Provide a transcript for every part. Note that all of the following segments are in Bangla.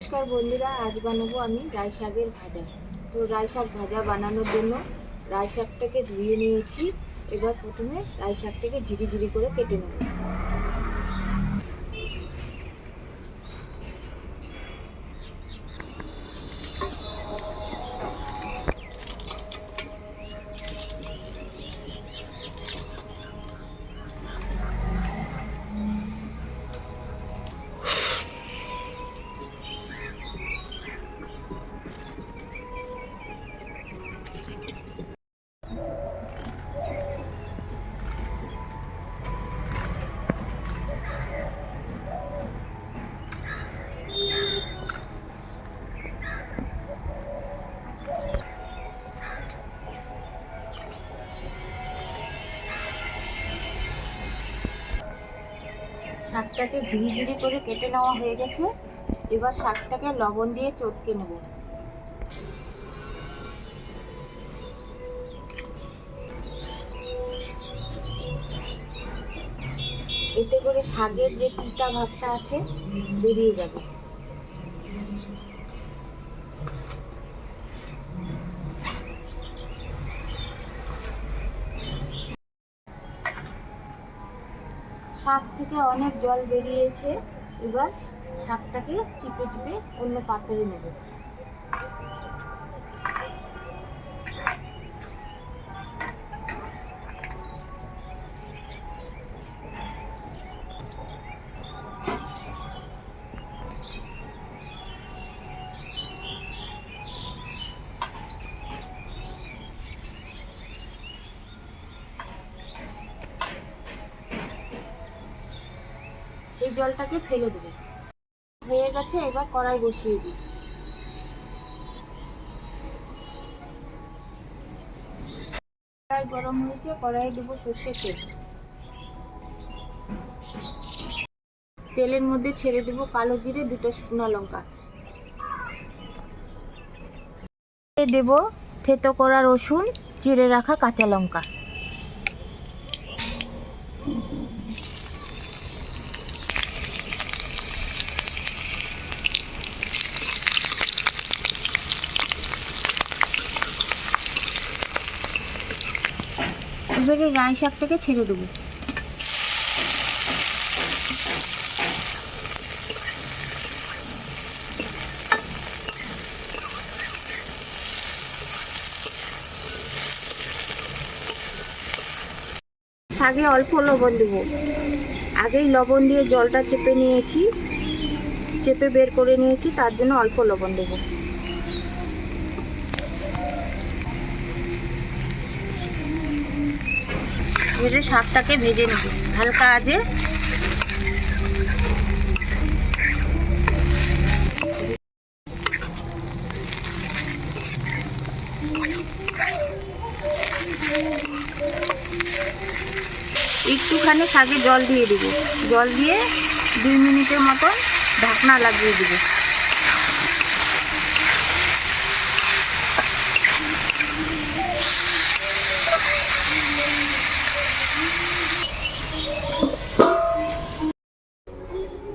নমস্কার বন্ধুরা, আজ বানাবো আমি রাই শাকের ভাজা। তো রাই শাক ভাজা বানানোর জন্য রাই শাকটাকে ধুয়ে নিয়েছি। এবার প্রথমে রাই শাকটাকে ঝিরি ঝিরি করে কেটে নেব। শাকটাকে ঝিরি ঝিরি করে কেটে নেওয়া হয়ে গেছে। এবার শাকটাকে লবণ দিয়ে চটকে নেব। এতে করে শাকের যে তিতা ভাবটা আছে বেরিয়ে যাবে। শাক থেকে অনেক জল বেরিয়েছে। এবার শাকটাকে চিপে চিপে অন্য পাত্রে নেব। এই জলটাকে ফেলে দেবে। হয়ে গেছে, এবার কড়াই বসিয়ে দিই। কড়াই গরম হয়েছে, কড়াইয়ে দেবো সর্ষের তেল। তেলের মধ্যে ছেড়ে দেবো কালো জিরে, 2টো শুকনো লঙ্কা। দেব থেতো করা রসুন, চিড়ে রাখা কাঁচা লঙ্কা। এবারে রাই শাকটাকে ছেড়ে দেবো। শাকে অল্প লবণ দেবো। আগেই লবণ দিয়ে জলটা চেপে নিয়েছি, চেপে বের করে নিয়েছি, তার জন্য অল্প লবণ দেবো। ভেজে শাকটাকে ভেজে নেব হালকা আঁচে। একটুখানি শাকে জল দিয়ে দেবো। জল দিয়ে 2 মিনিটের মতন ঢাকনা লাগিয়ে দেবো।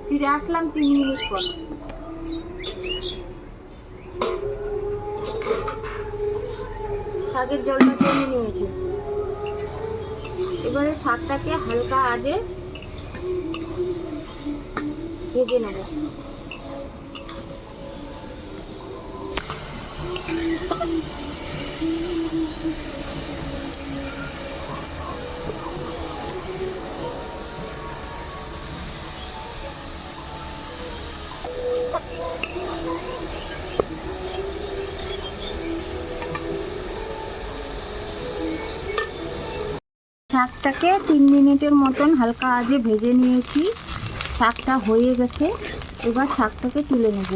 ফিরে আসলাম 3 মিনিট পর। শাকের জলটা টেনে নিয়েছে। এবারে শাকটাকে হালকা আঁচে ভেজে নেব। শাকটাকে 3 মিনিটের মতন হালকা আঁচে ভেজে নিয়েছি। শাকটা হয়ে গেছে, এবার শাকটাকে তুলে নেব।